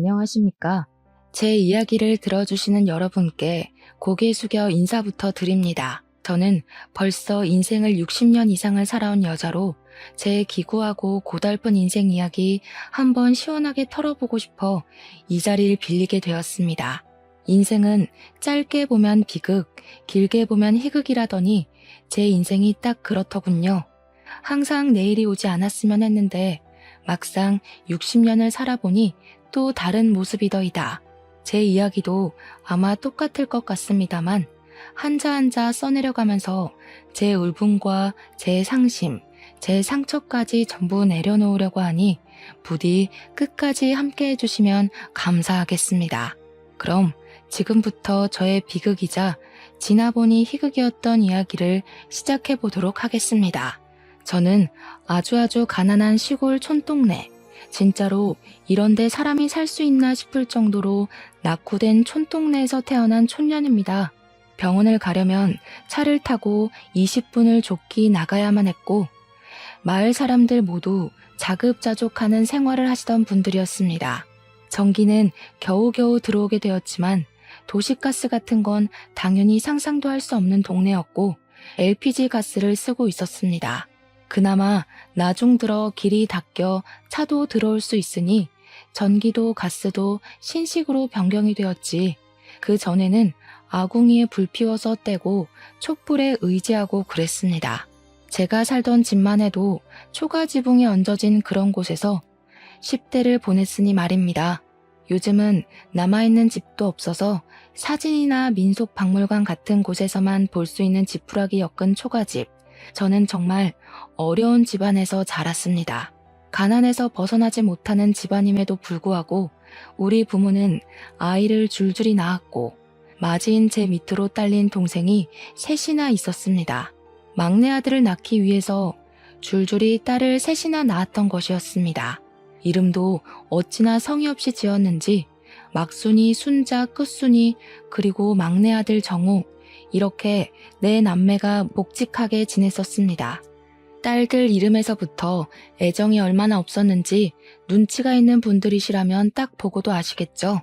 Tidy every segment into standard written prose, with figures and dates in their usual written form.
안녕하십니까? 제 이야기를 들어주시는 여러분께 고개 숙여 인사부터 드립니다. 저는 벌써 인생을 60년 이상을 살아온 여자로 제 기구하고 고달픈 인생 이야기 한번 시원하게 털어보고 싶어 이 자리를 빌리게 되었습니다. 인생은 짧게 보면 비극, 길게 보면 희극이라더니 제 인생이 딱 그렇더군요. 항상 내일이 오지 않았으면 했는데 막상 60년을 살아보니 또 다른 모습이더이다. 제 이야기도 아마 똑같을 것 같습니다만 한자 한자 써내려가면서 제 울분과 제 상심, 제 상처까지 전부 내려놓으려고 하니 부디 끝까지 함께 해주시면 감사하겠습니다. 그럼 지금부터 저의 비극이자 지나보니 희극이었던 이야기를 시작해 보도록 하겠습니다. 저는 아주 가난한 시골 촌동네, 진짜로 이런데 사람이 살 수 있나 싶을 정도로 낙후된 촌동네에서 태어난 촌년입니다. 병원을 가려면 차를 타고 20분을 좁기 나가야만 했고 마을 사람들 모두 자급자족하는 생활을 하시던 분들이었습니다. 전기는 겨우겨우 들어오게 되었지만 도시가스 같은 건 당연히 상상도 할 수 없는 동네였고 LPG 가스를 쓰고 있었습니다. 그나마 나중 들어 길이 닦여 차도 들어올 수 있으니 전기도 가스도 신식으로 변경이 되었지. 그 전에는 아궁이에 불 피워서 떼고 촛불에 의지하고 그랬습니다. 제가 살던 집만 해도 초가 지붕에 얹어진 그런 곳에서 10대를 보냈으니 말입니다. 요즘은 남아있는 집도 없어서 사진이나 민속박물관 같은 곳에서만 볼 수 있는 지푸라기 엮은 초가집. 저는 정말 어려운 집안에서 자랐습니다. 가난에서 벗어나지 못하는 집안임에도 불구하고 우리 부모는 아이를 줄줄이 낳았고 맞이인 제 밑으로 딸린 동생이 셋이나 있었습니다. 막내 아들을 낳기 위해서 줄줄이 딸을 셋이나 낳았던 것이었습니다. 이름도 어찌나 성의 없이 지었는지 막순이, 순자, 끝순이, 그리고 막내 아들 정우, 이렇게 네 남매가 묵직하게 지냈었습니다. 딸들 이름에서부터 애정이 얼마나 없었는지 눈치가 있는 분들이시라면 딱 보고도 아시겠죠?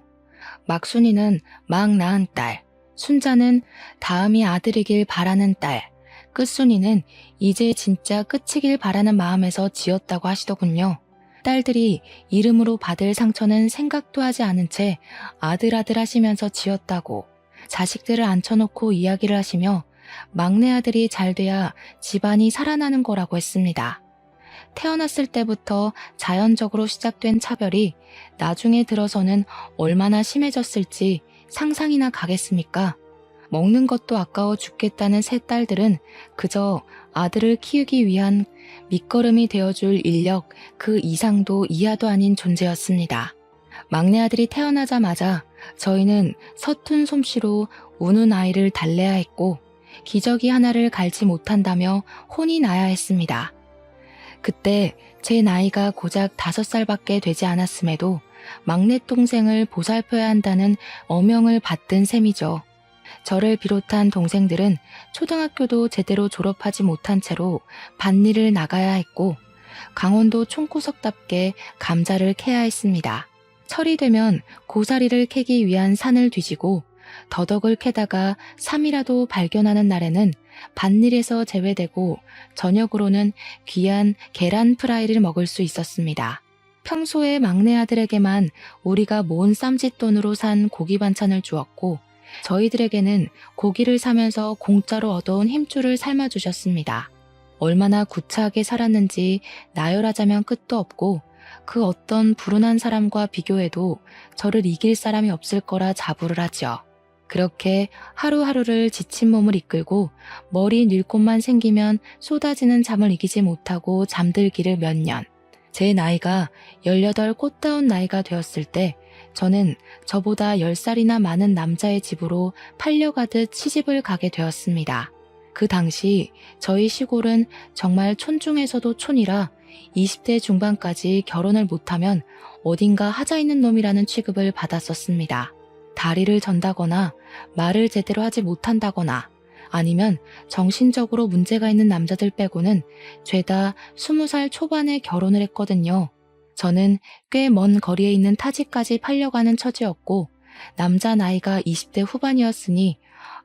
막순이는 막 낳은 딸, 순자는 다음이 아들이길 바라는 딸, 끝순이는 이제 진짜 끝이길 바라는 마음에서 지었다고 하시더군요. 딸들이 이름으로 받을 상처는 생각도 하지 않은 채 아들 하시면서 지었다고 자식들을 앉혀놓고 이야기를 하시며 막내 아들이 잘 돼야 집안이 살아나는 거라고 했습니다. 태어났을 때부터 자연적으로 시작된 차별이 나중에 들어서는 얼마나 심해졌을지 상상이나 가겠습니까? 먹는 것도 아까워 죽겠다는 세 딸들은 그저 아들을 키우기 위한 밑거름이 되어줄 인력 그 이상도 이하도 아닌 존재였습니다. 막내 아들이 태어나자마자 저희는 서툰 솜씨로 우는 아이를 달래야 했고 기저귀 하나를 갈지 못한다며 혼이 나야 했습니다. 그때 제 나이가 고작 5살밖에 되지 않았음에도 막내 동생을 보살펴야 한다는 어명을 받든 셈이죠. 저를 비롯한 동생들은 초등학교도 제대로 졸업하지 못한 채로 밭일을 나가야 했고 강원도 총구석답게 감자를 캐야 했습니다. 철이 되면 고사리를 캐기 위한 산을 뒤지고 더덕을 캐다가 삼이라도 발견하는 날에는 밭일에서 제외되고 저녁으로는 귀한 계란 프라이를 먹을 수 있었습니다. 평소에 막내 아들에게만 우리가 모은 쌈짓돈으로 산 고기 반찬을 주었고 저희들에게는 고기를 사면서 공짜로 얻어온 힘줄을 삶아주셨습니다. 얼마나 구차하게 살았는지 나열하자면 끝도 없고 그 어떤 불운한 사람과 비교해도 저를 이길 사람이 없을 거라 자부를 하죠. 그렇게 하루하루를 지친 몸을 이끌고 머리 닐 곳만 생기면 쏟아지는 잠을 이기지 못하고 잠들기를 몇 년. 제 나이가 18 꽃다운 나이가 되었을 때 저는 저보다 10살이나 많은 남자의 집으로 팔려가듯 시집을 가게 되었습니다. 그 당시 저희 시골은 정말 촌 중에서도 촌이라 20대 중반까지 결혼을 못하면 어딘가 하자 있는 놈이라는 취급을 받았었습니다. 다리를 전다거나 말을 제대로 하지 못한다거나 아니면 정신적으로 문제가 있는 남자들 빼고는 죄다 20살 초반에 결혼을 했거든요. 저는 꽤 먼 거리에 있는 타지까지 팔려가는 처지였고 남자 나이가 20대 후반이었으니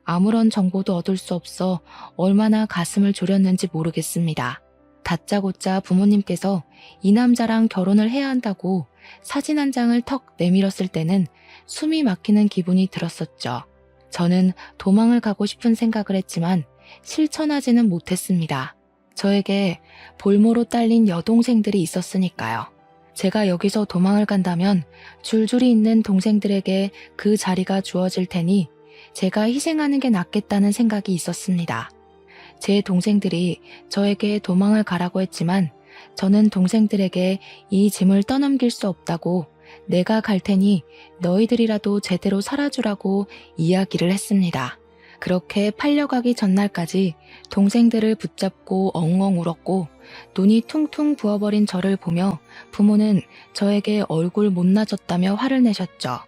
아무런 정보도 얻을 수 없어 얼마나 가슴을 졸였는지 모르겠습니다. 다짜고짜 부모님께서 이 남자랑 결혼을 해야 한다고 사진 한 장을 턱 내밀었을 때는 숨이 막히는 기분이 들었었죠. 저는 도망을 가고 싶은 생각을 했지만 실천하지는 못했습니다. 저에게 볼모로 딸린 여동생들이 있었으니까요. 제가 여기서 도망을 간다면 줄줄이 있는 동생들에게 그 자리가 주어질 테니 제가 희생하는 게 낫겠다는 생각이 있었습니다. 제 동생들이 저에게 도망을 가라고 했지만 저는 동생들에게 이 짐을 떠넘길 수 없다고 내가 갈 테니 너희들이라도 제대로 살아주라고 이야기를 했습니다. 그렇게 팔려가기 전날까지 동생들을 붙잡고 엉엉 울었고 눈이 퉁퉁 부어버린 저를 보며 부모는 저에게 얼굴 못나졌다며 화를 내셨죠.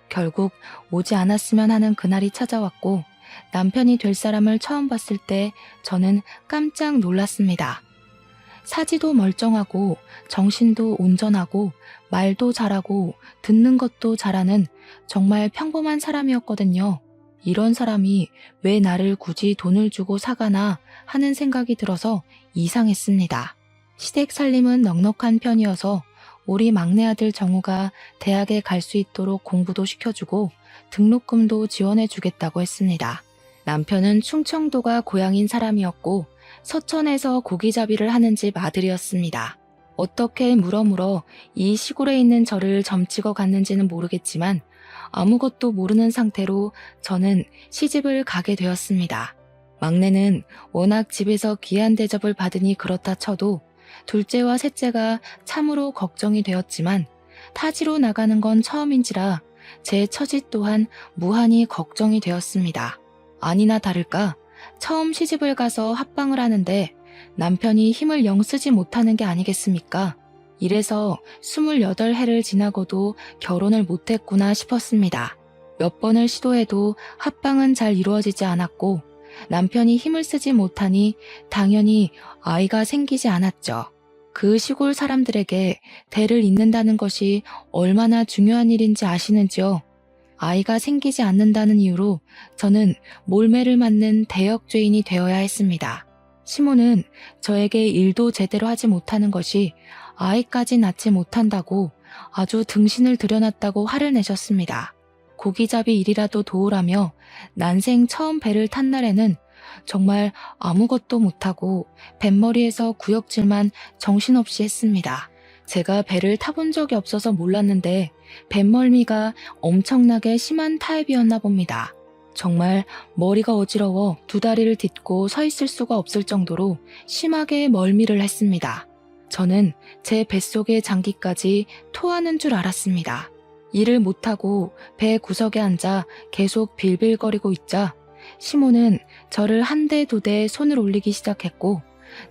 결국 오지 않았으면 하는 그날이 찾아왔고 남편이 될 사람을 처음 봤을 때 저는 깜짝 놀랐습니다. 사지도 멀쩡하고 정신도 온전하고 말도 잘하고 듣는 것도 잘하는 정말 평범한 사람이었거든요. 이런 사람이 왜 나를 굳이 돈을 주고 사가나 하는 생각이 들어서 이상했습니다. 시댁 살림은 넉넉한 편이어서 우리 막내 아들 정우가 대학에 갈 수 있도록 공부도 시켜주고 등록금도 지원해주겠다고 했습니다. 남편은 충청도가 고향인 사람이었고 서천에서 고기잡이를 하는 집 아들이었습니다. 어떻게 물어물어 이 시골에 있는 저를 점찍어 갔는지는 모르겠지만 아무것도 모르는 상태로 저는 시집을 가게 되었습니다. 막내는 워낙 집에서 귀한 대접을 받으니 그렇다 쳐도 둘째와 셋째가 참으로 걱정이 되었지만 타지로 나가는 건 처음인지라 제 처지 또한 무한히 걱정이 되었습니다. 아니나 다를까 처음 시집을 가서 합방을 하는데 남편이 힘을 영 쓰지 못하는 게 아니겠습니까? 이래서 28해를 지나고도 결혼을 못했구나 싶었습니다. 몇 번을 시도해도 합방은 잘 이루어지지 않았고 남편이 힘을 쓰지 못하니 당연히 아이가 생기지 않았죠. 그 시골 사람들에게 대를 잇는다는 것이 얼마나 중요한 일인지 아시는지요? 아이가 생기지 않는다는 이유로 저는 몰매를 맞는 대역죄인이 되어야 했습니다. 시모는 저에게 일도 제대로 하지 못하는 것이 아이까지 낳지 못한다고 아주 등신을 들여놨다고 화를 내셨습니다. 고기잡이 일이라도 도우라며 난생 처음 배를 탄 날에는 정말 아무것도 못하고 뱃머리에서 구역질만 정신없이 했습니다. 제가 배를 타본 적이 없어서 몰랐는데 뱃멀미가 엄청나게 심한 타입이었나 봅니다. 정말 머리가 어지러워 두 다리를 딛고 서 있을 수가 없을 정도로 심하게 멀미를 했습니다. 저는 제 뱃속의 장기까지 토하는 줄 알았습니다. 일을 못하고 배 구석에 앉아 계속 빌빌거리고 있자 시모는 저를 한 대 두 대 손을 올리기 시작했고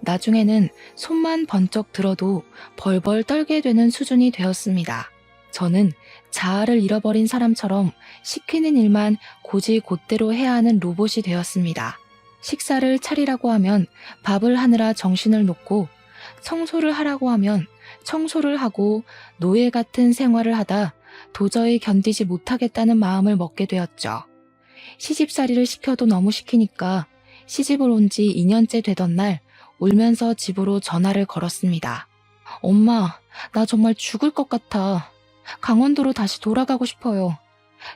나중에는 손만 번쩍 들어도 벌벌 떨게 되는 수준이 되었습니다. 저는 자아를 잃어버린 사람처럼 시키는 일만 곧이곧대로 해야 하는 로봇이 되었습니다. 식사를 차리라고 하면 밥을 하느라 정신을 놓고 청소를 하라고 하면 청소를 하고 노예 같은 생활을 하다 도저히 견디지 못하겠다는 마음을 먹게 되었죠. 시집살이를 시켜도 너무 시키니까 시집을 온 지 2년째 되던 날 울면서 집으로 전화를 걸었습니다. 엄마, 나 정말 죽을 것 같아. 강원도로 다시 돌아가고 싶어요.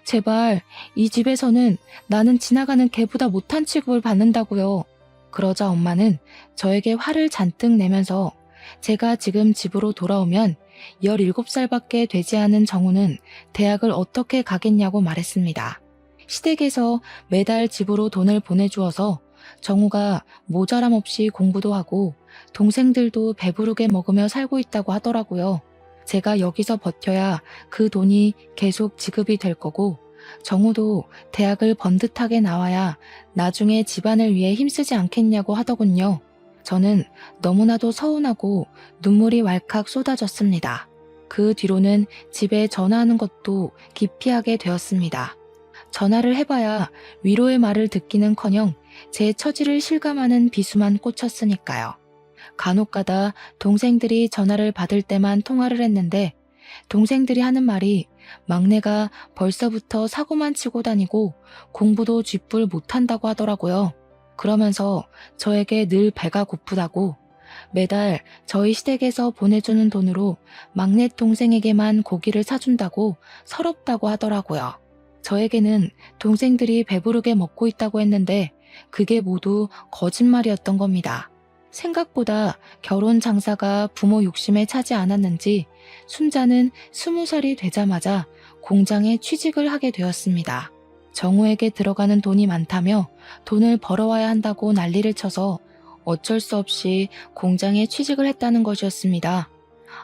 제발 이 집에서는 나는 지나가는 개보다 못한 취급을 받는다고요. 그러자 엄마는 저에게 화를 잔뜩 내면서 제가 지금 집으로 돌아오면 17살밖에 되지 않은 정우는 대학을 어떻게 가겠냐고 말했습니다. 시댁에서 매달 집으로 돈을 보내주어서 정우가 모자람 없이 공부도 하고 동생들도 배부르게 먹으며 살고 있다고 하더라고요. 제가 여기서 버텨야 그 돈이 계속 지급이 될 거고 정우도 대학을 번듯하게 나와야 나중에 집안을 위해 힘쓰지 않겠냐고 하더군요. 저는 너무나도 서운하고 눈물이 왈칵 쏟아졌습니다. 그 뒤로는 집에 전화하는 것도 기피하게 되었습니다. 전화를 해봐야 위로의 말을 듣기는커녕 제 처지를 실감하는 비수만 꽂혔으니까요. 간혹가다 동생들이 전화를 받을 때만 통화를 했는데 동생들이 하는 말이 막내가 벌써부터 사고만 치고 다니고 공부도 쥐뿔 못한다고 하더라고요. 그러면서 저에게 늘 배가 고프다고 매달 저희 시댁에서 보내주는 돈으로 막내 동생에게만 고기를 사준다고 서럽다고 하더라고요. 저에게는 동생들이 배부르게 먹고 있다고 했는데 그게 모두 거짓말이었던 겁니다. 생각보다 결혼 장사가 부모 욕심에 차지 않았는지 순자는 20살이 되자마자 공장에 취직을 하게 되었습니다. 정우에게 들어가는 돈이 많다며 돈을 벌어와야 한다고 난리를 쳐서 어쩔 수 없이 공장에 취직을 했다는 것이었습니다.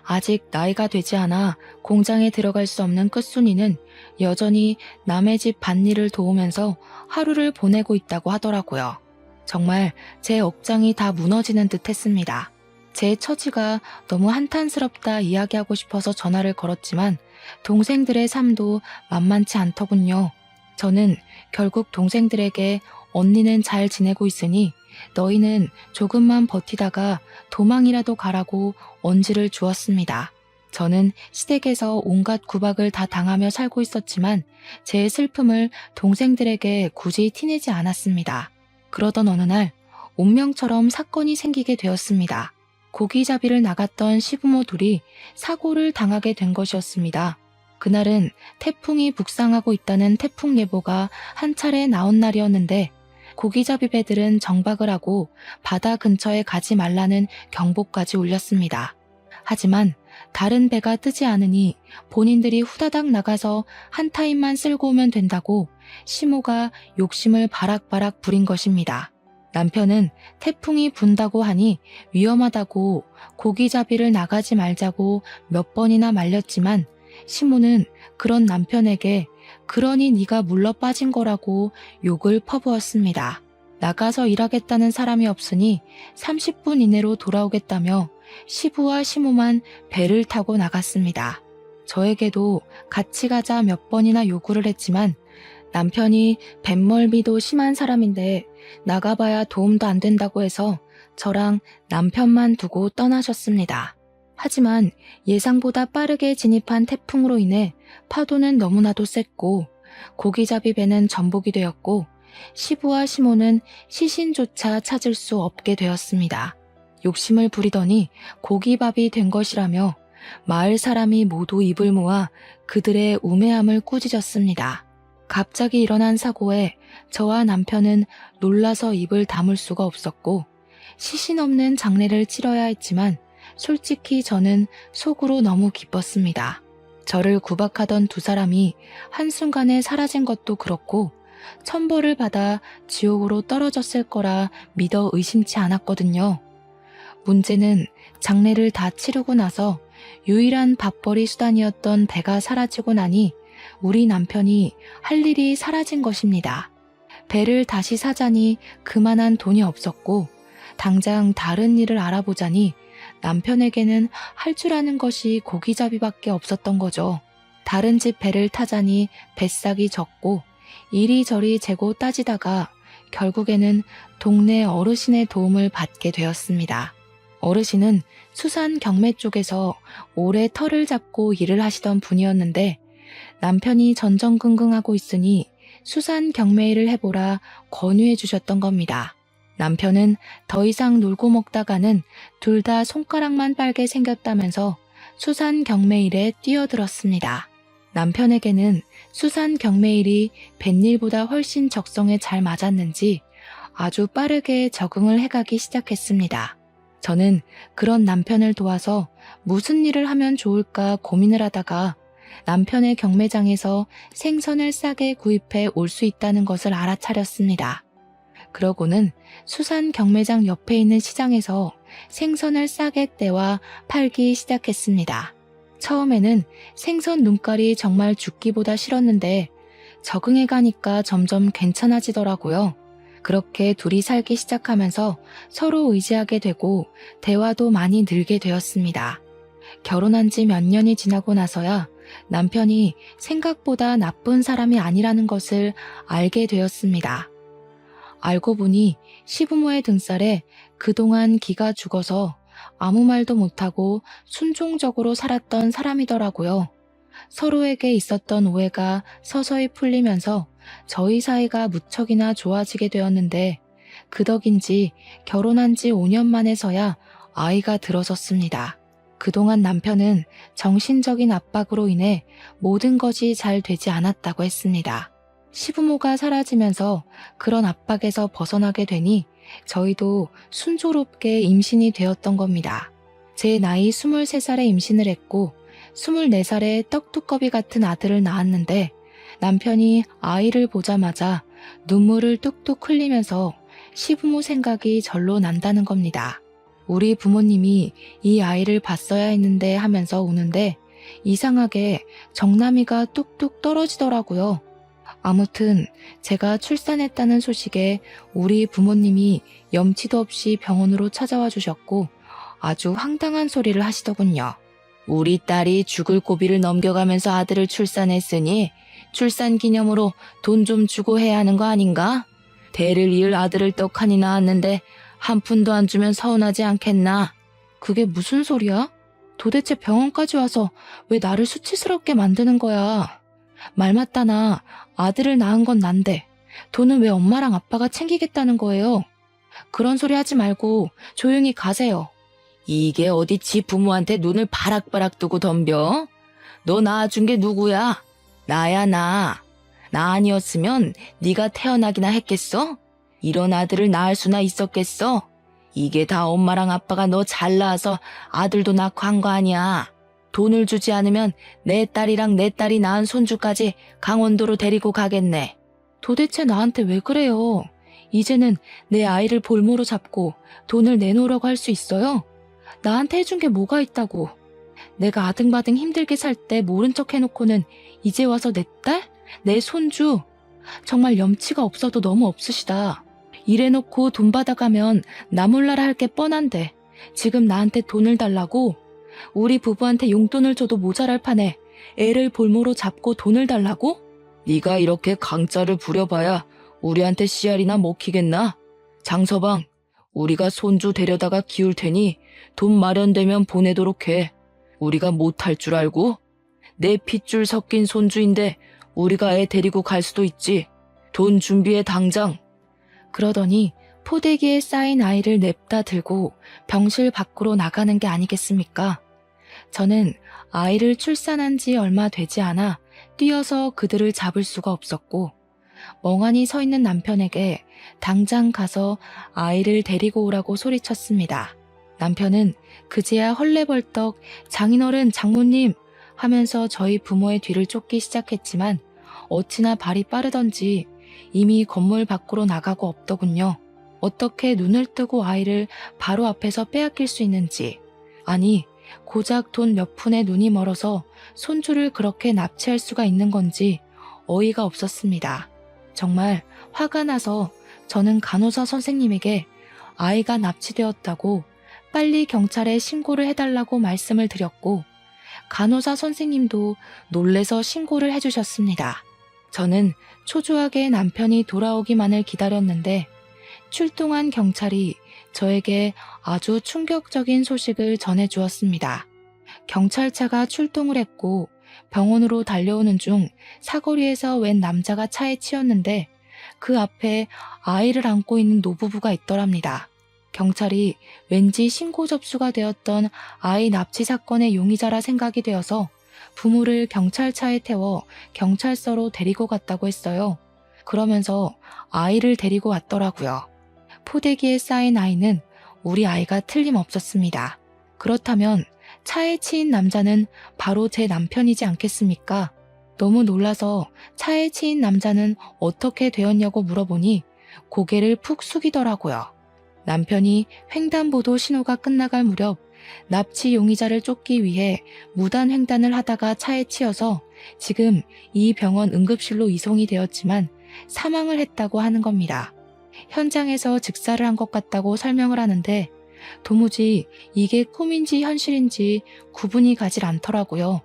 아직 나이가 되지 않아 공장에 들어갈 수 없는 끝순이는 여전히 남의 집 밭일을 도우면서 하루를 보내고 있다고 하더라고요. 정말 제 억장이 다 무너지는 듯 했습니다. 제 처지가 너무 한탄스럽다 이야기하고 싶어서 전화를 걸었지만 동생들의 삶도 만만치 않더군요. 저는 결국 동생들에게 언니는 잘 지내고 있으니 너희는 조금만 버티다가 도망이라도 가라고 언지를 주었습니다. 저는 시댁에서 온갖 구박을 다 당하며 살고 있었지만 제 슬픔을 동생들에게 굳이 티내지 않았습니다. 그러던 어느 날 운명처럼 사건이 생기게 되었습니다. 고기잡이를 나갔던 시부모 둘이 사고를 당하게 된 것이었습니다. 그날은 태풍이 북상하고 있다는 태풍 예보가 한 차례 나온 날이었는데 고기잡이 배들은 정박을 하고 바다 근처에 가지 말라는 경보까지 울렸습니다. 하지만 다른 배가 뜨지 않으니 본인들이 후다닥 나가서 한 타임만 쓸고 오면 된다고 시모가 욕심을 바락바락 부린 것입니다. 남편은 태풍이 분다고 하니 위험하다고 고기잡이를 나가지 말자고 몇 번이나 말렸지만 시모는 그런 남편에게 그러니 네가 물러 빠진 거라고 욕을 퍼부었습니다. 나가서 일하겠다는 사람이 없으니 30분 이내로 돌아오겠다며 시부와 시모만 배를 타고 나갔습니다. 저에게도 같이 가자 몇 번이나 요구를 했지만 남편이 뱃멀미도 심한 사람인데 나가봐야 도움도 안 된다고 해서 저랑 남편만 두고 떠나셨습니다. 하지만 예상보다 빠르게 진입한 태풍으로 인해 파도는 너무나도 셌고 고기잡이 배는 전복이 되었고 시부와 시모는 시신조차 찾을 수 없게 되었습니다. 욕심을 부리더니 고기밥이 된 것이라며 마을 사람이 모두 입을 모아 그들의 우매함을 꾸짖었습니다. 갑자기 일어난 사고에 저와 남편은 놀라서 입을 다물 수가 없었고 시신 없는 장례를 치러야 했지만 솔직히 저는 속으로 너무 기뻤습니다. 저를 구박하던 두 사람이 한순간에 사라진 것도 그렇고 천벌을 받아 지옥으로 떨어졌을 거라 믿어 의심치 않았거든요. 문제는 장례를 다 치르고 나서 유일한 밥벌이 수단이었던 배가 사라지고 나니 우리 남편이 할 일이 사라진 것입니다. 배를 다시 사자니 그만한 돈이 없었고 당장 다른 일을 알아보자니 남편에게는 할 줄 아는 것이 고기잡이밖에 없었던 거죠. 다른 집 배를 타자니 뱃삭이 적고 이리저리 재고 따지다가 결국에는 동네 어르신의 도움을 받게 되었습니다. 어르신은 수산 경매 쪽에서 오래 터를 잡고 일을 하시던 분이었는데 남편이 전전긍긍하고 있으니 수산 경매일을 해보라 권유해 주셨던 겁니다. 남편은 더 이상 놀고 먹다가는 둘 다 손가락만 빨게 생겼다면서 수산 경매일에 뛰어들었습니다. 남편에게는 수산 경매일이 뱃일보다 훨씬 적성에 잘 맞았는지 아주 빠르게 적응을 해가기 시작했습니다. 저는 그런 남편을 도와서 무슨 일을 하면 좋을까 고민을 하다가 남편의 경매장에서 생선을 싸게 구입해 올 수 있다는 것을 알아차렸습니다. 그러고는 수산 경매장 옆에 있는 시장에서 생선을 싸게 떼와 팔기 시작했습니다. 처음에는 생선 눈깔이 정말 죽기보다 싫었는데 적응해 가니까 점점 괜찮아지더라고요. 그렇게 둘이 살기 시작하면서 서로 의지하게 되고 대화도 많이 늘게 되었습니다. 결혼한 지 몇 년이 지나고 나서야 남편이 생각보다 나쁜 사람이 아니라는 것을 알게 되었습니다. 알고 보니 시부모의 등살에 그동안 기가 죽어서 아무 말도 못하고 순종적으로 살았던 사람이더라고요. 서로에게 있었던 오해가 서서히 풀리면서 저희 사이가 무척이나 좋아지게 되었는데 그 덕인지 결혼한 지 5년 만에서야 아이가 들어섰습니다. 그동안 남편은 정신적인 압박으로 인해 모든 것이 잘 되지 않았다고 했습니다. 시부모가 사라지면서 그런 압박에서 벗어나게 되니 저희도 순조롭게 임신이 되었던 겁니다. 제 나이 23살에 임신을 했고 24살에 떡두꺼비 같은 아들을 낳았는데 남편이 아이를 보자마자 눈물을 뚝뚝 흘리면서 시부모 생각이 절로 난다는 겁니다. 우리 부모님이 이 아이를 봤어야 했는데 하면서 우는데 이상하게 정남이가 뚝뚝 떨어지더라고요. 아무튼 제가 출산했다는 소식에 우리 부모님이 염치도 없이 병원으로 찾아와 주셨고 아주 황당한 소리를 하시더군요. 우리 딸이 죽을 고비를 넘겨가면서 아들을 출산했으니 출산 기념으로 돈 좀 주고 해야 하는 거 아닌가? 대를 이을 아들을 떡하니 낳았는데 한 푼도 안 주면 서운하지 않겠나? 그게 무슨 소리야? 도대체 병원까지 와서 왜 나를 수치스럽게 만드는 거야? 말 맞다나 아들을 낳은 건 난데 돈은 왜 엄마랑 아빠가 챙기겠다는 거예요? 그런 소리 하지 말고 조용히 가세요. 이게 어디 지 부모한테 눈을 바락바락 뜨고 덤벼? 너 낳아준 게 누구야? 나야 나. 나 아니었으면 네가 태어나기나 했겠어? 이런 아들을 낳을 수나 있었겠어? 이게 다 엄마랑 아빠가 너 잘 낳아서 아들도 낳고 한 거 아니야. 돈을 주지 않으면 내 딸이랑 내 딸이 낳은 손주까지 강원도로 데리고 가겠네. 도대체 나한테 왜 그래요? 이제는 내 아이를 볼모로 잡고 돈을 내놓으라고 할 수 있어요? 나한테 해준 게 뭐가 있다고. 내가 아등바등 힘들게 살 때 모른 척 해놓고는 이제 와서 내 딸? 내 손주? 정말 염치가 없어도 너무 없으시다. 이래놓고 돈 받아가면 나 몰라라 할 게 뻔한데 지금 나한테 돈을 달라고? 우리 부부한테 용돈을 줘도 모자랄 판에 애를 볼모로 잡고 돈을 달라고? 네가 이렇게 강짜를 부려봐야 우리한테 씨알이나 먹히겠나? 장서방, 우리가 손주 데려다가 키울 테니 돈 마련되면 보내도록 해. 우리가 못할 줄 알고? 내 핏줄 섞인 손주인데 우리가 애 데리고 갈 수도 있지. 돈 준비해 당장. 그러더니 포대기에 쌓인 아이를 냅다 들고 병실 밖으로 나가는 게 아니겠습니까? 저는 아이를 출산한 지 얼마 되지 않아 뛰어서 그들을 잡을 수가 없었고 멍하니 서 있는 남편에게 당장 가서 아이를 데리고 오라고 소리쳤습니다. 남편은 그제야 헐레벌떡 장인어른 장모님 하면서 저희 부모의 뒤를 쫓기 시작했지만 어찌나 발이 빠르던지 이미 건물 밖으로 나가고 없더군요. 어떻게 눈을 뜨고 아이를 바로 앞에서 빼앗길 수 있는지, 아니 고작 돈 몇 푼에 눈이 멀어서 손주를 그렇게 납치할 수가 있는 건지 어이가 없었습니다. 정말 화가 나서 저는 간호사 선생님에게 아이가 납치되었다고 빨리 경찰에 신고를 해달라고 말씀을 드렸고 간호사 선생님도 놀래서 신고를 해주셨습니다. 저는 초조하게 남편이 돌아오기만을 기다렸는데 출동한 경찰이 저에게 아주 충격적인 소식을 전해주었습니다. 경찰차가 출동을 했고 병원으로 달려오는 중 사거리에서 웬 남자가 차에 치였는데 그 앞에 아이를 안고 있는 노부부가 있더랍니다. 경찰이 왠지 신고 접수가 되었던 아이 납치 사건의 용의자라 생각이 되어서 부모를 경찰차에 태워 경찰서로 데리고 갔다고 했어요. 그러면서 아이를 데리고 왔더라고요. 포대기에 쌓인 아이는 우리 아이가 틀림없었습니다. 그렇다면 차에 치인 남자는 바로 제 남편이지 않겠습니까? 너무 놀라서 차에 치인 남자는 어떻게 되었냐고 물어보니 고개를 푹 숙이더라고요. 남편이 횡단보도 신호가 끝나갈 무렵 납치 용의자를 쫓기 위해 무단 횡단을 하다가 차에 치여서 지금 이 병원 응급실로 이송이 되었지만 사망을 했다고 하는 겁니다. 현장에서 즉사를 한 것 같다고 설명을 하는데 도무지 이게 꿈인지 현실인지 구분이 가질 않더라고요.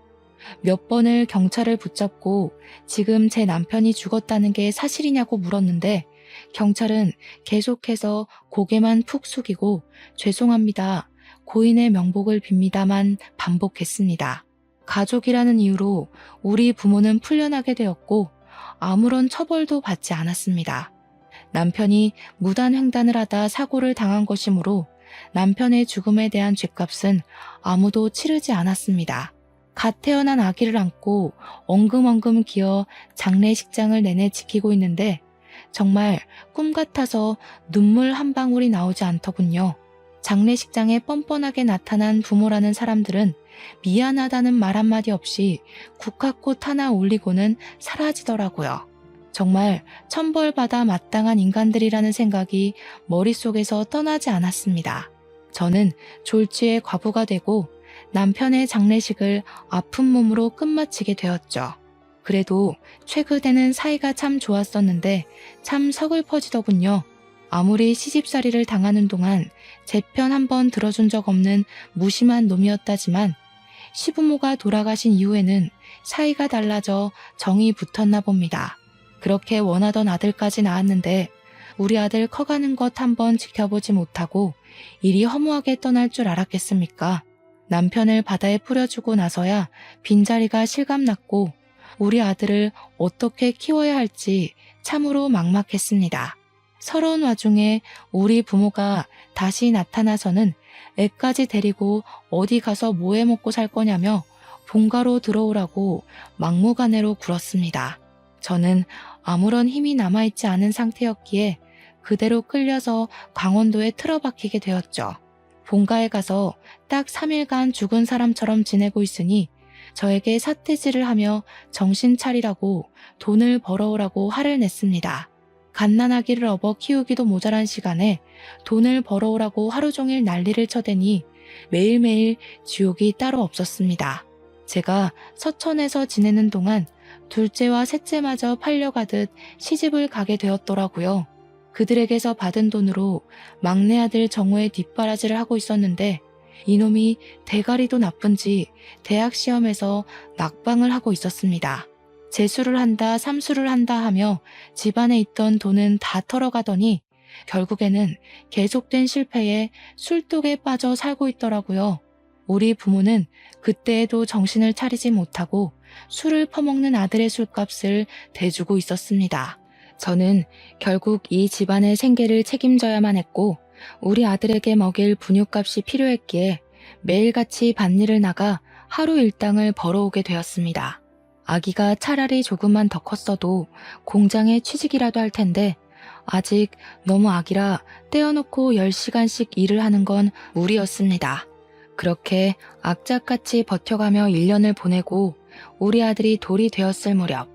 몇 번을 경찰을 붙잡고 지금 제 남편이 죽었다는 게 사실이냐고 물었는데 경찰은 계속해서 고개만 푹 숙이고 죄송합니다. 고인의 명복을 빕니다만 반복했습니다. 가족이라는 이유로 우리 부모는 풀려나게 되었고 아무런 처벌도 받지 않았습니다. 남편이 무단횡단을 하다 사고를 당한 것이므로 남편의 죽음에 대한 죗값은 아무도 치르지 않았습니다. 갓 태어난 아기를 안고 엉금엉금 기어 장례식장을 내내 지키고 있는데 정말 꿈 같아서 눈물 한 방울이 나오지 않더군요. 장례식장에 뻔뻔하게 나타난 부모라는 사람들은 미안하다는 말 한마디 없이 국화꽃 하나 올리고는 사라지더라고요. 정말 천벌받아 마땅한 인간들이라는 생각이 머릿속에서 떠나지 않았습니다. 저는 졸지에 과부가 되고 남편의 장례식을 아픈 몸으로 끝마치게 되었죠. 그래도 최근에는 사이가 참 좋았었는데 참 서글퍼지더군요. 아무리 시집살이를 당하는 동안 제 편 한 번 들어준 적 없는 무심한 놈이었다지만 시부모가 돌아가신 이후에는 사이가 달라져 정이 붙었나 봅니다. 그렇게 원하던 아들까지 낳았는데 우리 아들 커가는 것 한번 지켜보지 못하고 이리 허무하게 떠날 줄 알았겠습니까? 남편을 바다에 뿌려주고 나서야 빈자리가 실감났고 우리 아들을 어떻게 키워야 할지 참으로 막막했습니다. 서러운 와중에 우리 부모가 다시 나타나서는 애까지 데리고 어디 가서 뭐해 먹고 살 거냐며 본가로 들어오라고 막무가내로 굴었습니다. 저는 아무런 힘이 남아있지 않은 상태였기에 그대로 끌려서 강원도에 틀어박히게 되었죠. 본가에 가서 딱 3일간 죽은 사람처럼 지내고 있으니 저에게 삿대질을 하며 정신 차리라고 돈을 벌어오라고 화를 냈습니다. 갓난아기를 업어 키우기도 모자란 시간에 돈을 벌어오라고 하루 종일 난리를 쳐대니 매일매일 지옥이 따로 없었습니다. 제가 서천에서 지내는 동안 둘째와 셋째마저 팔려가듯 시집을 가게 되었더라고요. 그들에게서 받은 돈으로 막내 아들 정우의 뒷바라지를 하고 있었는데 이놈이 대가리도 나쁜지 대학 시험에서 낙방을 하고 있었습니다. 재수를 한다, 삼수를 한다 하며 집안에 있던 돈은 다 털어가더니 결국에는 계속된 실패에 술독에 빠져 살고 있더라고요. 우리 부모는 그때에도 정신을 차리지 못하고 술을 퍼먹는 아들의 술값을 대주고 있었습니다. 저는 결국 이 집안의 생계를 책임져야만 했고 우리 아들에게 먹일 분유값이 필요했기에 매일같이 밭일을 나가 하루 일당을 벌어오게 되었습니다. 아기가 차라리 조금만 더 컸어도 공장에 취직이라도 할 텐데 아직 너무 아기라 떼어놓고 10시간씩 일을 하는 건 무리였습니다. 그렇게 악착같이 버텨가며 1년을 보내고 우리 아들이 돌이 되었을 무렵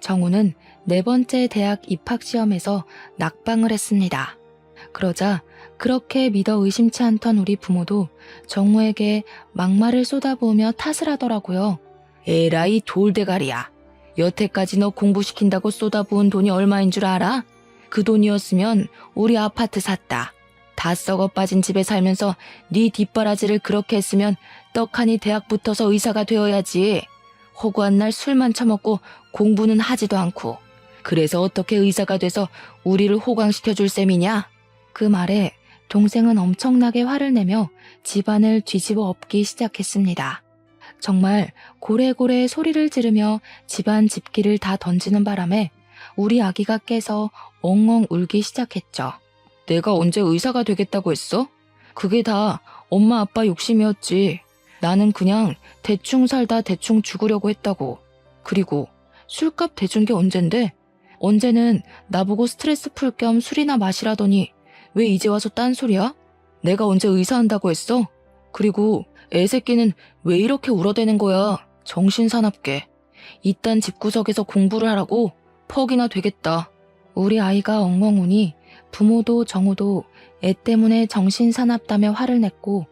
정우는 4번째 대학 입학시험에서 낙방을 했습니다. 그러자 그렇게 믿어 의심치 않던 우리 부모도 정우에게 막말을 쏟아부으며 탓을 하더라고요. 에라이 돌대가리야. 여태까지 너 공부시킨다고 쏟아부은 돈이 얼마인 줄 알아? 그 돈이었으면 우리 아파트 샀다. 다 썩어 빠진 집에 살면서 네 뒷바라지를 그렇게 했으면 떡하니 대학 붙어서 의사가 되어야지. 허구한 날 술만 처먹고 공부는 하지도 않고. 그래서 어떻게 의사가 돼서 우리를 호강시켜줄 셈이냐? 그 말에 동생은 엄청나게 화를 내며 집안을 뒤집어 엎기 시작했습니다. 정말 고래고래 소리를 지르며 집안 집기를 다 던지는 바람에 우리 아기가 깨서 엉엉 울기 시작했죠. 내가 언제 의사가 되겠다고 했어? 그게 다 엄마 아빠 욕심이었지. 나는 그냥 대충 살다 대충 죽으려고 했다고. 그리고 술값 대준 게 언젠데? 언제는 나보고 스트레스 풀 겸 술이나 마시라더니 왜 이제 와서 딴소리야? 내가 언제 의사 한다고 했어? 그리고 애새끼는 왜 이렇게 울어대는 거야? 정신사납게. 이딴 집구석에서 공부를 하라고? 퍽이나 되겠다. 우리 아이가 엉엉 우니 부모도 정우도 애 때문에 정신사납다며 화를 냈고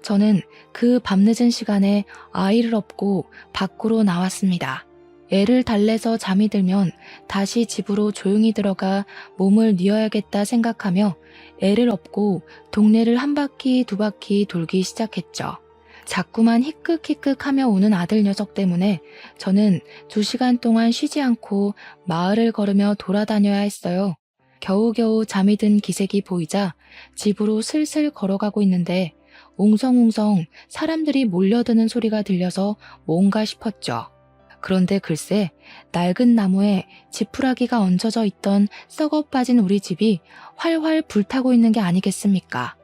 저는 그 밤늦은 시간에 아이를 업고 밖으로 나왔습니다. 애를 달래서 잠이 들면 다시 집으로 조용히 들어가 몸을 뉘어야겠다 생각하며 애를 업고 동네를 한 바퀴 두 바퀴 돌기 시작했죠. 자꾸만 히끗히끗하며 우는 아들 녀석 때문에 저는 2시간 동안 쉬지 않고 마을을 걸으며 돌아다녀야 했어요. 겨우겨우 잠이 든 기색이 보이자 집으로 슬슬 걸어가고 있는데 웅성웅성 사람들이 몰려드는 소리가 들려서 뭔가 싶었죠. 그런데 글쎄 낡은 나무에 지푸라기가 얹어져 있던 썩어 빠진 우리 집이 활활 불타고 있는 게 아니겠습니까?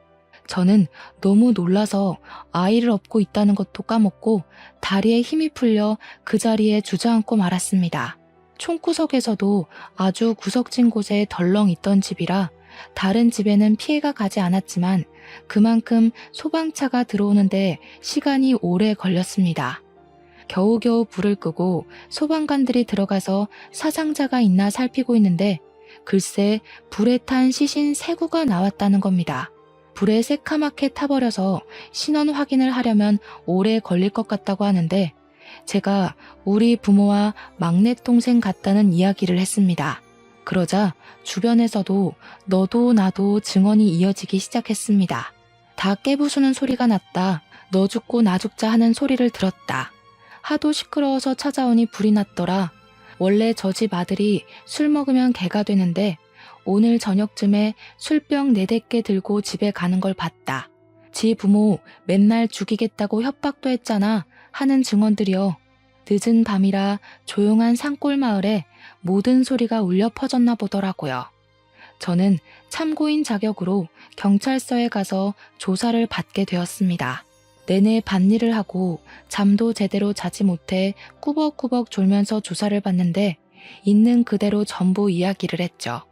저는 너무 놀라서 아이를 업고 있다는 것도 까먹고 다리에 힘이 풀려 그 자리에 주저앉고 말았습니다. 총구석에서도 아주 구석진 곳에 덜렁 있던 집이라 다른 집에는 피해가 가지 않았지만 그만큼 소방차가 들어오는데 시간이 오래 걸렸습니다. 겨우겨우 불을 끄고 소방관들이 들어가서 사상자가 있나 살피고 있는데 글쎄 불에 탄 시신 3구가 나왔다는 겁니다. 불에 새카맣게 타버려서 신원 확인을 하려면 오래 걸릴 것 같다고 하는데 제가 우리 부모와 막내 동생 같다는 이야기를 했습니다. 그러자 주변에서도 너도 나도 증언이 이어지기 시작했습니다. 다 깨부수는 소리가 났다. 너 죽고 나 죽자 하는 소리를 들었다. 하도 시끄러워서 찾아오니 불이 났더라. 원래 저 집 아들이 술 먹으면 개가 되는데 오늘 저녁쯤에 술병 4-5개 들고 집에 가는 걸 봤다. 지 부모 맨날 죽이겠다고 협박도 했잖아 하는 증언들이여. 늦은 밤이라 조용한 산골 마을에 모든 소리가 울려 퍼졌나 보더라고요. 저는 참고인 자격으로 경찰서에 가서 조사를 받게 되었습니다. 내내 밭일을 하고 잠도 제대로 자지 못해 꾸벅꾸벅 졸면서 조사를 받는데 있는 그대로 전부 이야기를 했죠.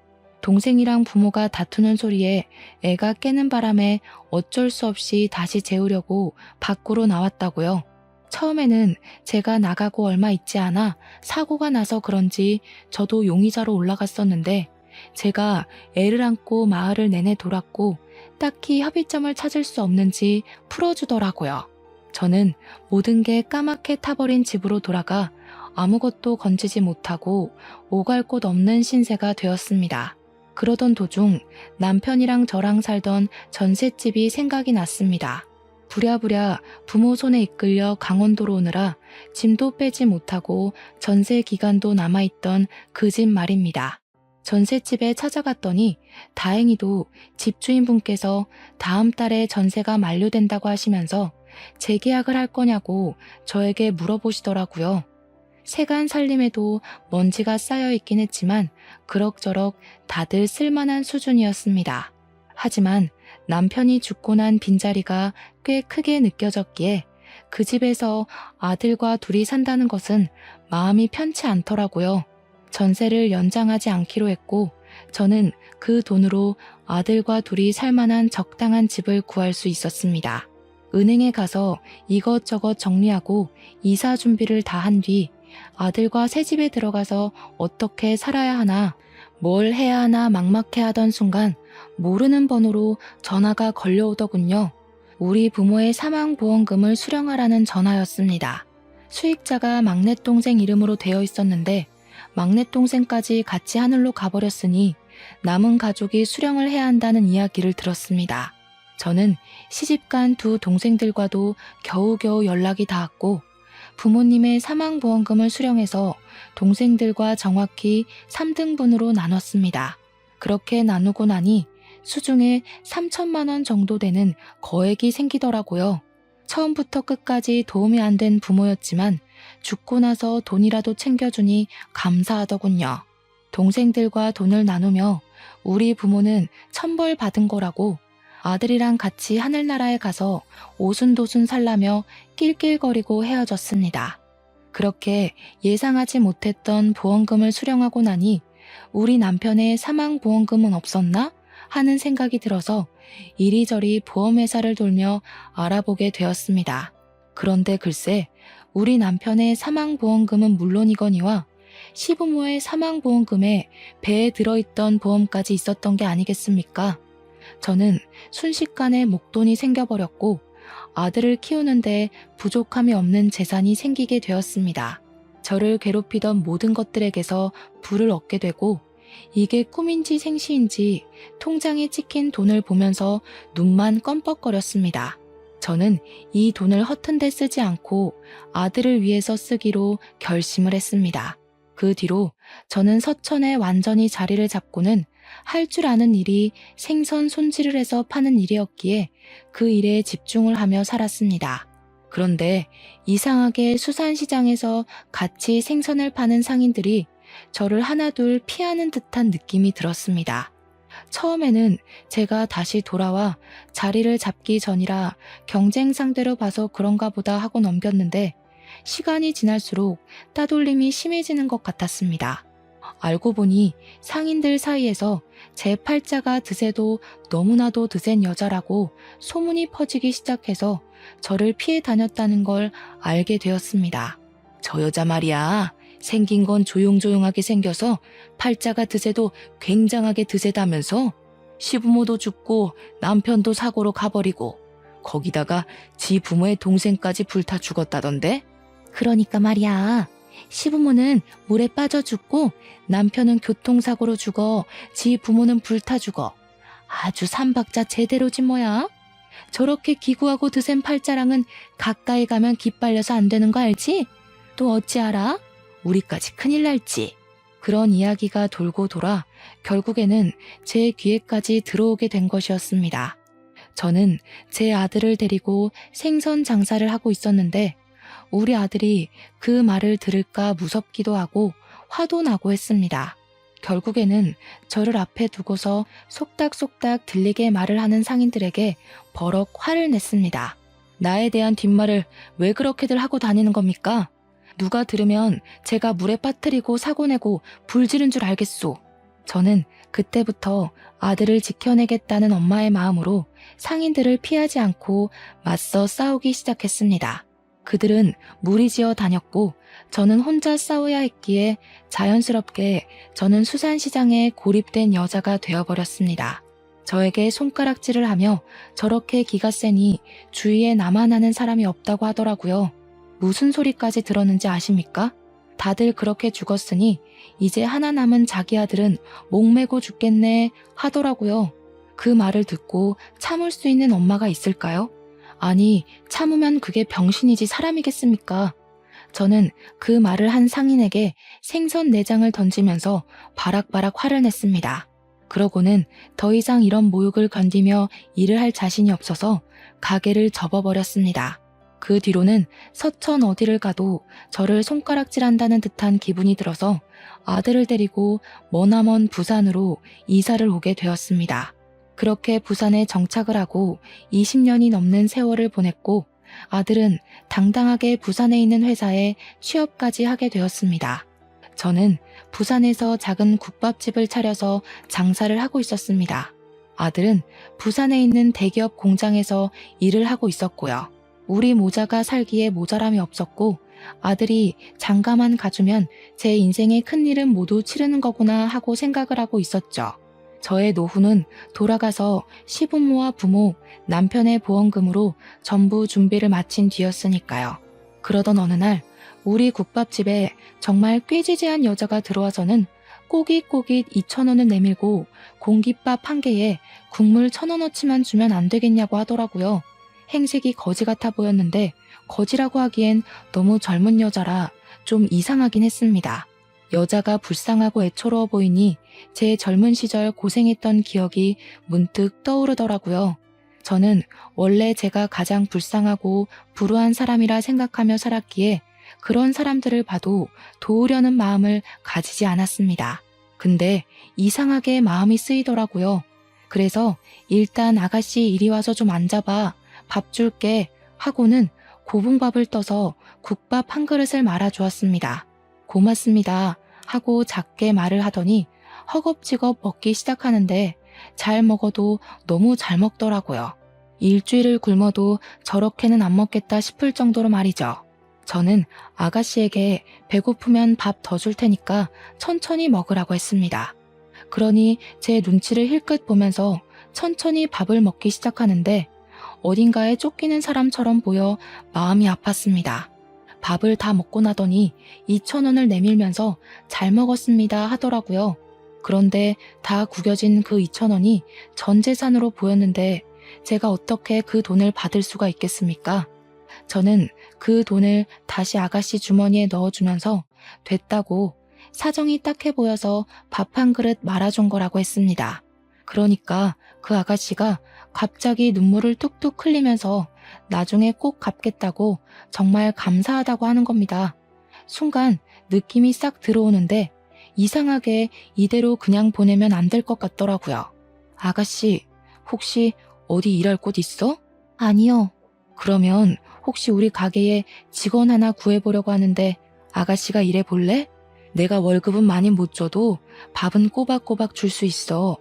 동생이랑 부모가 다투는 소리에 애가 깨는 바람에 어쩔 수 없이 다시 재우려고 밖으로 나왔다고요. 처음에는 제가 나가고 얼마 있지 않아 사고가 나서 그런지 저도 용의자로 올라갔었는데 제가 애를 안고 마을을 내내 돌았고 딱히 협의점을 찾을 수 없는지 풀어주더라고요. 저는 모든 게 까맣게 타버린 집으로 돌아가 아무것도 건지지 못하고 오갈 곳 없는 신세가 되었습니다. 그러던 도중 남편이랑 저랑 살던 전셋집이 생각이 났습니다. 부랴부랴 부모 손에 이끌려 강원도로 오느라 짐도 빼지 못하고 전세 기간도 남아있던 그 집 말입니다. 전셋집에 찾아갔더니 다행히도 집주인분께서 다음 달에 전세가 만료된다고 하시면서 재계약을 할 거냐고 저에게 물어보시더라고요. 세간 살림에도 먼지가 쌓여 있긴 했지만 그럭저럭 다들 쓸만한 수준이었습니다. 하지만 남편이 죽고 난 빈자리가 꽤 크게 느껴졌기에 그 집에서 아들과 둘이 산다는 것은 마음이 편치 않더라고요. 전세를 연장하지 않기로 했고 저는 그 돈으로 아들과 둘이 살만한 적당한 집을 구할 수 있었습니다. 은행에 가서 이것저것 정리하고 이사 준비를 다 한 뒤 아들과 새 집에 들어가서 어떻게 살아야 하나, 뭘 해야 하나 막막해하던 순간 모르는 번호로 전화가 걸려오더군요. 우리 부모의 사망보험금을 수령하라는 전화였습니다. 수익자가 막내 동생 이름으로 되어 있었는데 막내 동생까지 같이 하늘로 가버렸으니 남은 가족이 수령을 해야 한다는 이야기를 들었습니다. 저는 시집간 2 동생들과도 겨우겨우 연락이 닿았고 부모님의 사망보험금을 수령해서 동생들과 정확히 3등분으로 나눴습니다. 그렇게 나누고 나니 수중에 3천만 원 정도 되는 거액이 생기더라고요. 처음부터 끝까지 도움이 안 된 부모였지만 죽고 나서 돈이라도 챙겨주니 감사하더군요. 동생들과 돈을 나누며 우리 부모는 천벌 받은 거라고 아들이랑 같이 하늘나라에 가서 오순도순 살라며 낄낄거리고 헤어졌습니다. 그렇게 예상하지 못했던 보험금을 수령하고 나니 우리 남편의 사망보험금은 없었나? 하는 생각이 들어서 이리저리 보험회사를 돌며 알아보게 되었습니다. 그런데 글쎄 우리 남편의 사망보험금은 물론이거니와 시부모의 사망보험금에 배에 들어있던 보험까지 있었던 게 아니겠습니까? 저는 순식간에 목돈이 생겨버렸고 아들을 키우는데 부족함이 없는 재산이 생기게 되었습니다. 저를 괴롭히던 모든 것들에게서 불을 얻게 되고 이게 꿈인지 생시인지 통장에 찍힌 돈을 보면서 눈만 껌뻑거렸습니다. 저는 이 돈을 허튼 데 쓰지 않고 아들을 위해서 쓰기로 결심을 했습니다. 그 뒤로 저는 서천에 완전히 자리를 잡고는 할 줄 아는 일이 생선 손질을 해서 파는 일이었기에 그 일에 집중을 하며 살았습니다. 그런데 이상하게 수산시장에서 같이 생선을 파는 상인들이 저를 하나둘 피하는 듯한 느낌이 들었습니다. 처음에는 제가 다시 돌아와 자리를 잡기 전이라 경쟁 상대로 봐서 그런가 보다 하고 넘겼는데 시간이 지날수록 따돌림이 심해지는 것 같았습니다. 알고 보니 상인들 사이에서 제 팔자가 드세도 너무나도 드센 여자라고 소문이 퍼지기 시작해서 저를 피해 다녔다는 걸 알게 되었습니다. 저 여자 말이야. 생긴 건 조용조용하게 생겨서 팔자가 드세도 굉장하게 드세다면서 시부모도 죽고 남편도 사고로 가버리고 거기다가 지 부모의 동생까지 불타 죽었다던데? 그러니까 말이야. 시부모는 물에 빠져 죽고 남편은 교통사고로 죽어 지 부모는 불타 죽어. 아주 삼박자 제대로지 뭐야? 저렇게 기구하고 드센 팔자랑은 가까이 가면 기빨려서 안 되는 거 알지? 또 어찌 알아? 우리까지 큰일 날지. 그런 이야기가 돌고 돌아 결국에는 제 귀에까지 들어오게 된 것이었습니다. 저는 제 아들을 데리고 생선 장사를 하고 있었는데 우리 아들이 그 말을 들을까 무섭기도 하고 화도 나고 했습니다. 결국에는 저를 앞에 두고서 속닥속닥 들리게 말을 하는 상인들에게 버럭 화를 냈습니다. 나에 대한 뒷말을 왜 그렇게들 하고 다니는 겁니까? 누가 들으면 제가 물에 빠뜨리고 사고 내고 불 지른 줄 알겠소. 저는 그때부터 아들을 지켜내겠다는 엄마의 마음으로 상인들을 피하지 않고 맞서 싸우기 시작했습니다. 그들은 무리지어 다녔고 저는 혼자 싸워야 했기에 자연스럽게 저는 수산시장에 고립된 여자가 되어버렸습니다. 저에게 손가락질을 하며 저렇게 기가 세니 주위에 나만 아는 사람이 없다고 하더라고요. 무슨 소리까지 들었는지 아십니까? 다들 그렇게 죽었으니 이제 하나 남은 자기 아들은 목매고 죽겠네 하더라고요. 그 말을 듣고 참을 수 있는 엄마가 있을까요? 아니, 참으면 그게 병신이지 사람이겠습니까? 저는 그 말을 한 상인에게 생선 내장을 던지면서 바락바락 화를 냈습니다. 그러고는 더 이상 이런 모욕을 견디며 일을 할 자신이 없어서 가게를 접어버렸습니다. 그 뒤로는 서천 어디를 가도 저를 손가락질한다는 듯한 기분이 들어서 아들을 데리고 머나먼 부산으로 이사를 오게 되었습니다. 그렇게 부산에 정착을 하고 20년이 넘는 세월을 보냈고 아들은 당당하게 부산에 있는 회사에 취업까지 하게 되었습니다. 저는 부산에서 작은 국밥집을 차려서 장사를 하고 있었습니다. 아들은 부산에 있는 대기업 공장에서 일을 하고 있었고요. 우리 모자가 살기에 모자람이 없었고 아들이 장가만 가주면 제 인생의 큰일은 모두 치르는 거구나 하고 생각을 하고 있었죠. 저의 노후는 돌아가서 시부모와 부모, 남편의 보험금으로 전부 준비를 마친 뒤였으니까요. 그러던 어느 날 우리 국밥집에 정말 꾀지지한 여자가 들어와서는 꼬깃꼬깃 2,000원을 내밀고 공깃밥 한 개에 국물 1,000원어치만 주면 안 되겠냐고 하더라고요. 행색이 거지 같아 보였는데 거지라고 하기엔 너무 젊은 여자라 좀 이상하긴 했습니다. 여자가 불쌍하고 애처로워 보이니 제 젊은 시절 고생했던 기억이 문득 떠오르더라고요. 저는 원래 제가 가장 불쌍하고 불우한 사람이라 생각하며 살았기에 그런 사람들을 봐도 도우려는 마음을 가지지 않았습니다. 근데 이상하게 마음이 쓰이더라고요. 그래서 일단 아가씨 이리 와서 좀 앉아봐. 밥 줄게 하고는 고봉밥을 떠서 국밥 한 그릇을 말아주었습니다. 고맙습니다 하고 작게 말을 하더니 허겁지겁 먹기 시작하는데 잘 먹어도 너무 잘 먹더라고요. 일주일을 굶어도 저렇게는 안 먹겠다 싶을 정도로 말이죠. 저는 아가씨에게 배고프면 밥 더 줄 테니까 천천히 먹으라고 했습니다. 그러니 제 눈치를 힐끗 보면서 천천히 밥을 먹기 시작하는데 어딘가에 쫓기는 사람처럼 보여 마음이 아팠습니다. 밥을 다 먹고 나더니 2,000원을 내밀면서 잘 먹었습니다 하더라고요. 그런데 다 구겨진 그 2,000원이 전 재산으로 보였는데 제가 어떻게 그 돈을 받을 수가 있겠습니까? 저는 그 돈을 다시 아가씨 주머니에 넣어주면서 됐다고 사정이 딱해 보여서 밥 한 그릇 말아준 거라고 했습니다. 그러니까 그 아가씨가 갑자기 눈물을 뚝뚝 흘리면서 나중에 꼭 갚겠다고 정말 감사하다고 하는 겁니다. 순간 느낌이 싹 들어오는데 이상하게 이대로 그냥 보내면 안 될 것 같더라고요. 아가씨, 혹시 어디 일할 곳 있어? 아니요. 그러면 혹시 우리 가게에 직원 하나 구해보려고 하는데 아가씨가 일해볼래? 내가 월급은 많이 못 줘도 밥은 꼬박꼬박 줄 수 있어.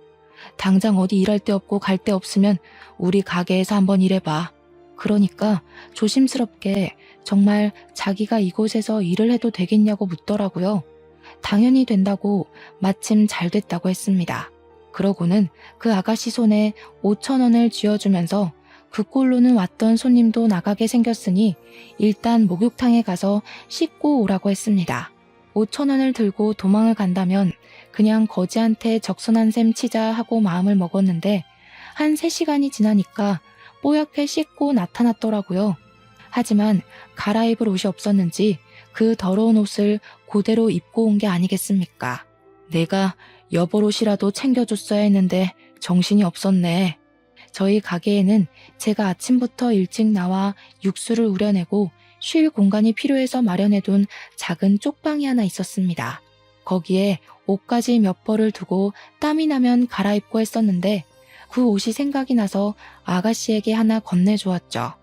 당장 어디 일할 데 없고 갈 데 없으면 우리 가게에서 한번 일해봐. 그러니까 조심스럽게 정말 자기가 이곳에서 일을 해도 되겠냐고 묻더라고요. 당연히 된다고 마침 잘 됐다고 했습니다. 그러고는 그 아가씨 손에 5천 원을 쥐어주면서 그 꼴로는 왔던 손님도 나가게 생겼으니 일단 목욕탕에 가서 씻고 오라고 했습니다. 5천 원을 들고 도망을 간다면 그냥 거지한테 적선한 셈 치자 하고 마음을 먹었는데 한 3시간이 지나니까 뽀얗게 씻고 나타났더라고요. 하지만 갈아입을 옷이 없었는지 그 더러운 옷을 그대로 입고 온 게 아니겠습니까? 내가 여벌옷이라도 챙겨줬어야 했는데 정신이 없었네. 저희 가게에는 제가 아침부터 일찍 나와 육수를 우려내고 쉴 공간이 필요해서 마련해둔 작은 쪽방이 하나 있었습니다. 거기에 옷까지 몇 벌을 두고 땀이 나면 갈아입고 했었는데 그 옷이 생각이 나서 아가씨에게 하나 건네주었죠.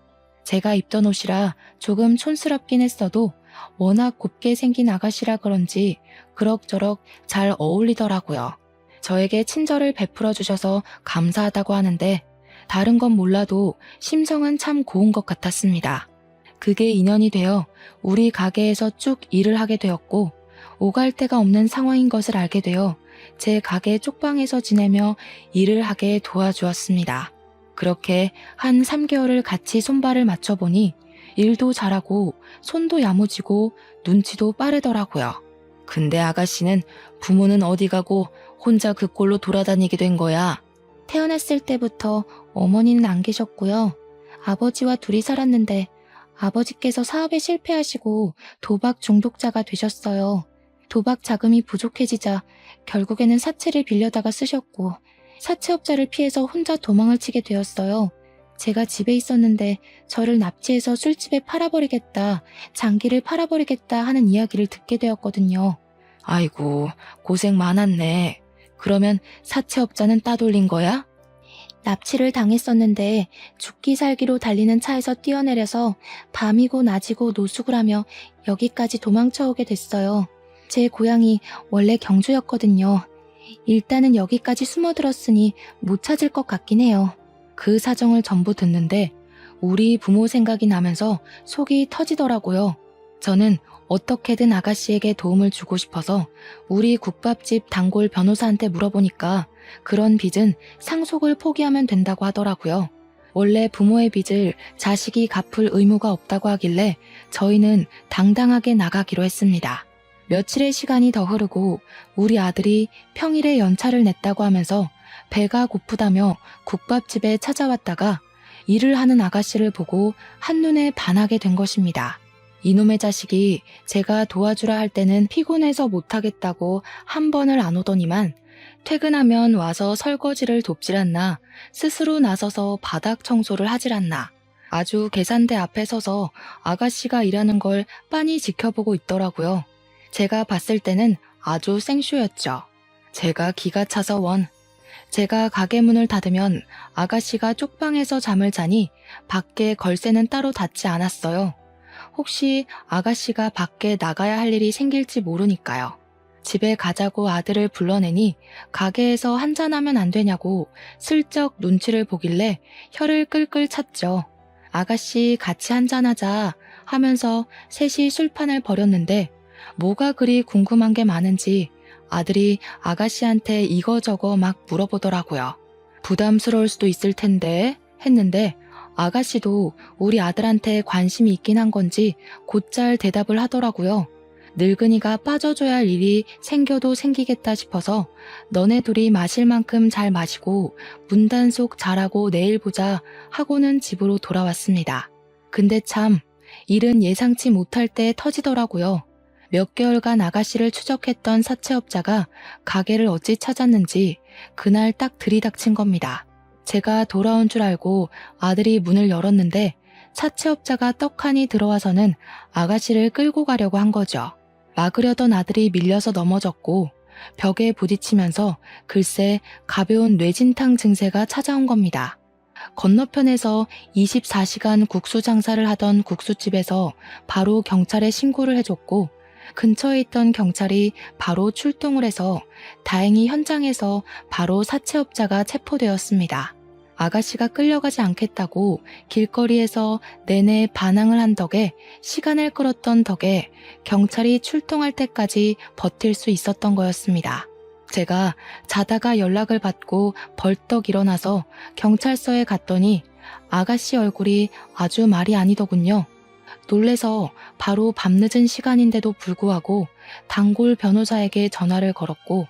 제가 입던 옷이라 조금 촌스럽긴 했어도 워낙 곱게 생긴 아가씨라 그런지 그럭저럭 잘 어울리더라고요. 저에게 친절을 베풀어 주셔서 감사하다고 하는데 다른 건 몰라도 심성은 참 고운 것 같았습니다. 그게 인연이 되어 우리 가게에서 쭉 일을 하게 되었고 오갈 데가 없는 상황인 것을 알게 되어 제 가게 쪽방에서 지내며 일을 하게 도와주었습니다. 그렇게 한 3개월을 같이 손발을 맞춰보니 일도 잘하고 손도 야무지고 눈치도 빠르더라고요. 근데 아가씨는 부모는 어디 가고 혼자 그 꼴로 돌아다니게 된 거야? 태어났을 때부터 어머니는 안 계셨고요. 아버지와 둘이 살았는데 아버지께서 사업에 실패하시고 도박 중독자가 되셨어요. 도박 자금이 부족해지자 결국에는 사채를 빌려다가 쓰셨고 사채업자를 피해서 혼자 도망을 치게 되었어요. 제가 집에 있었는데 저를 납치해서 술집에 팔아버리겠다, 장기를 팔아버리겠다 하는 이야기를 듣게 되었거든요. 아이고, 고생 많았네. 그러면 사채업자는 따돌린 거야? 납치를 당했었는데 죽기 살기로 달리는 차에서 뛰어내려서 밤이고 낮이고 노숙을 하며 여기까지 도망쳐오게 됐어요. 제 고향이 원래 경주였거든요. 일단은 여기까지 숨어들었으니 못 찾을 것 같긴 해요. 그 사정을 전부 듣는데 우리 부모 생각이 나면서 속이 터지더라고요. 저는 어떻게든 아가씨에게 도움을 주고 싶어서 우리 국밥집 단골 변호사한테 물어보니까 그런 빚은 상속을 포기하면 된다고 하더라고요. 원래 부모의 빚을 자식이 갚을 의무가 없다고 하길래 저희는 당당하게 나가기로 했습니다. 며칠의 시간이 더 흐르고 우리 아들이 평일에 연차를 냈다고 하면서 배가 고프다며 국밥집에 찾아왔다가 일을 하는 아가씨를 보고 한눈에 반하게 된 것입니다. 이놈의 자식이 제가 도와주라 할 때는 피곤해서 못하겠다고 한 번을 안 오더니만 퇴근하면 와서 설거지를 돕질 않나, 스스로 나서서 바닥 청소를 하질 않나, 아주 계산대 앞에 서서 아가씨가 일하는 걸 빤히 지켜보고 있더라고요. 제가 봤을 때는 아주 생쇼였죠. 제가 기가 차서 원. 제가 가게 문을 닫으면 아가씨가 쪽방에서 잠을 자니 밖에 걸쇠는 따로 닫지 않았어요. 혹시 아가씨가 밖에 나가야 할 일이 생길지 모르니까요. 집에 가자고 아들을 불러내니 가게에서 한잔하면 안 되냐고 슬쩍 눈치를 보길래 혀를 끌끌 찼죠. 아가씨 같이 한잔하자 하면서 셋이 술판을 벌였는데 뭐가 그리 궁금한 게 많은지 아들이 아가씨한테 이거저거 막 물어보더라고요. 부담스러울 수도 있을 텐데 했는데 아가씨도 우리 아들한테 관심이 있긴 한 건지 곧잘 대답을 하더라고요. 늙은이가 빠져줘야 할 일이 생겨도 생기겠다 싶어서 너네 둘이 마실 만큼 잘 마시고 문단속 잘하고 내일 보자 하고는 집으로 돌아왔습니다. 근데 참 일은 예상치 못할 때 터지더라고요. 몇 개월간 아가씨를 추적했던 사채업자가 가게를 어찌 찾았는지 그날 딱 들이닥친 겁니다. 제가 돌아온 줄 알고 아들이 문을 열었는데 사채업자가 떡하니 들어와서는 아가씨를 끌고 가려고 한 거죠. 막으려던 아들이 밀려서 넘어졌고 벽에 부딪히면서 글쎄 가벼운 뇌진탕 증세가 찾아온 겁니다. 건너편에서 24시간 국수 장사를 하던 국수집에서 바로 경찰에 신고를 해줬고 근처에 있던 경찰이 바로 출동을 해서 다행히 현장에서 바로 사채업자가 체포되었습니다. 아가씨가 끌려가지 않겠다고 길거리에서 내내 반항을 한 덕에 시간을 끌었던 덕에 경찰이 출동할 때까지 버틸 수 있었던 거였습니다. 제가 자다가 연락을 받고 벌떡 일어나서 경찰서에 갔더니 아가씨 얼굴이 아주 말이 아니더군요. 놀래서 바로 밤늦은 시간인데도 불구하고 단골 변호사에게 전화를 걸었고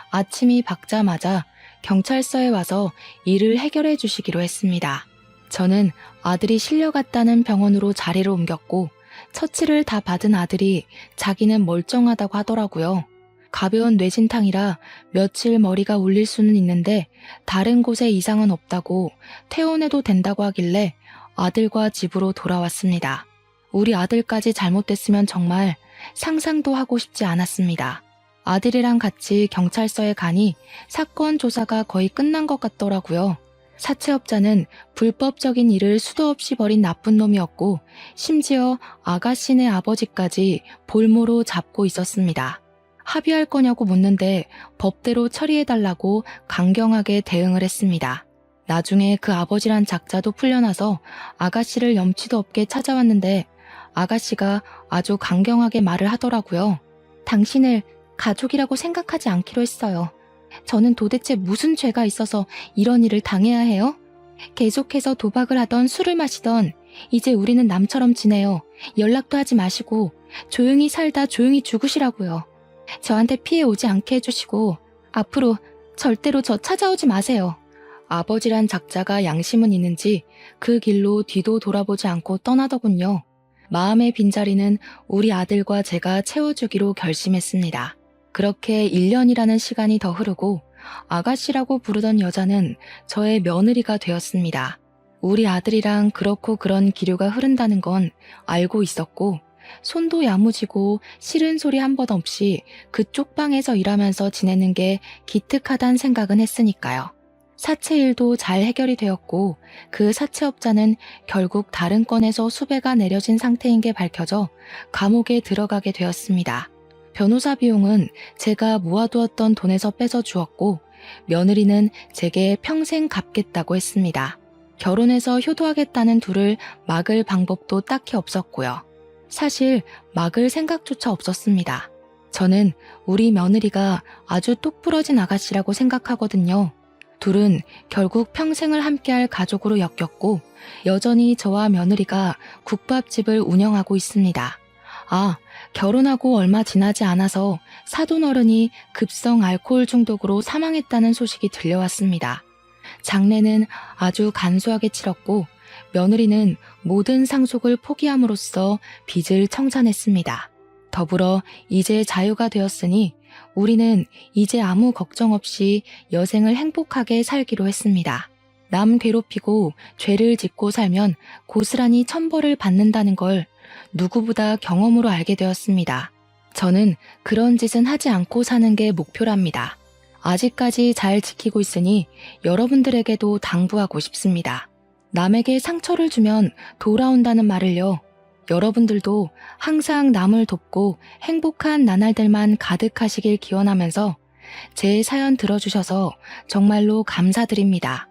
아침이 밝자마자 경찰서에 와서 일을 해결해 주시기로 했습니다. 저는 아들이 실려갔다는 병원으로 자리를 옮겼고 처치를 다 받은 아들이 자기는 멀쩡하다고 하더라고요. 가벼운 뇌진탕이라 며칠 머리가 울릴 수는 있는데 다른 곳에 이상은 없다고 퇴원해도 된다고 하길래 아들과 집으로 돌아왔습니다. 우리 아들까지 잘못됐으면 정말 상상도 하고 싶지 않았습니다. 아들이랑 같이 경찰서에 가니 사건 조사가 거의 끝난 것 같더라고요. 사채업자는 불법적인 일을 수도 없이 벌인 나쁜 놈이었고 심지어 아가씨네 아버지까지 볼모로 잡고 있었습니다. 합의할 거냐고 묻는데 법대로 처리해달라고 강경하게 대응을 했습니다. 나중에 그 아버지란 작자도 풀려나서 아가씨를 염치도 없게 찾아왔는데 아가씨가 아주 강경하게 말을 하더라고요. 당신을 가족이라고 생각하지 않기로 했어요. 저는 도대체 무슨 죄가 있어서 이런 일을 당해야 해요? 계속해서 도박을 하던 술을 마시던 이제 우리는 남처럼 지내요. 연락도 하지 마시고 조용히 살다 조용히 죽으시라고요. 저한테 피해 오지 않게 해주시고 앞으로 절대로 저 찾아오지 마세요. 아버지란 작자가 양심은 있는지 그 길로 뒤도 돌아보지 않고 떠나더군요. 마음의 빈자리는 우리 아들과 제가 채워주기로 결심했습니다. 그렇게 1년이라는 시간이 더 흐르고 아가씨라고 부르던 여자는 저의 며느리가 되었습니다. 우리 아들이랑 그렇고 그런 기류가 흐른다는 건 알고 있었고 손도 야무지고 싫은 소리 한 번 없이 그쪽 방에서 일하면서 지내는 게 기특하단 생각은 했으니까요. 사채 일도 잘 해결이 되었고 그 사채업자는 결국 다른 건에서 수배가 내려진 상태인 게 밝혀져 감옥에 들어가게 되었습니다. 변호사 비용은 제가 모아두었던 돈에서 빼서 주었고 며느리는 제게 평생 갚겠다고 했습니다. 결혼해서 효도하겠다는 둘을 막을 방법도 딱히 없었고요. 사실 막을 생각조차 없었습니다. 저는 우리 며느리가 아주 똑부러진 아가씨라고 생각하거든요. 둘은 결국 평생을 함께할 가족으로 엮였고 여전히 저와 며느리가 국밥집을 운영하고 있습니다. 결혼하고 얼마 지나지 않아서 사돈어른이 급성 알코올 중독으로 사망했다는 소식이 들려왔습니다. 장례는 아주 간소하게 치렀고 며느리는 모든 상속을 포기함으로써 빚을 청산했습니다. 더불어 이제 자유가 되었으니 우리는 이제 아무 걱정 없이 여생을 행복하게 살기로 했습니다. 남 괴롭히고 죄를 짓고 살면 고스란히 천벌을 받는다는 걸 누구보다 경험으로 알게 되었습니다. 저는 그런 짓은 하지 않고 사는 게 목표랍니다. 아직까지 잘 지키고 있으니 여러분들에게도 당부하고 싶습니다. 남에게 상처를 주면 돌아온다는 말을요. 여러분들도 항상 남을 돕고 행복한 나날들만 가득하시길 기원하면서 제 사연 들어주셔서 정말로 감사드립니다.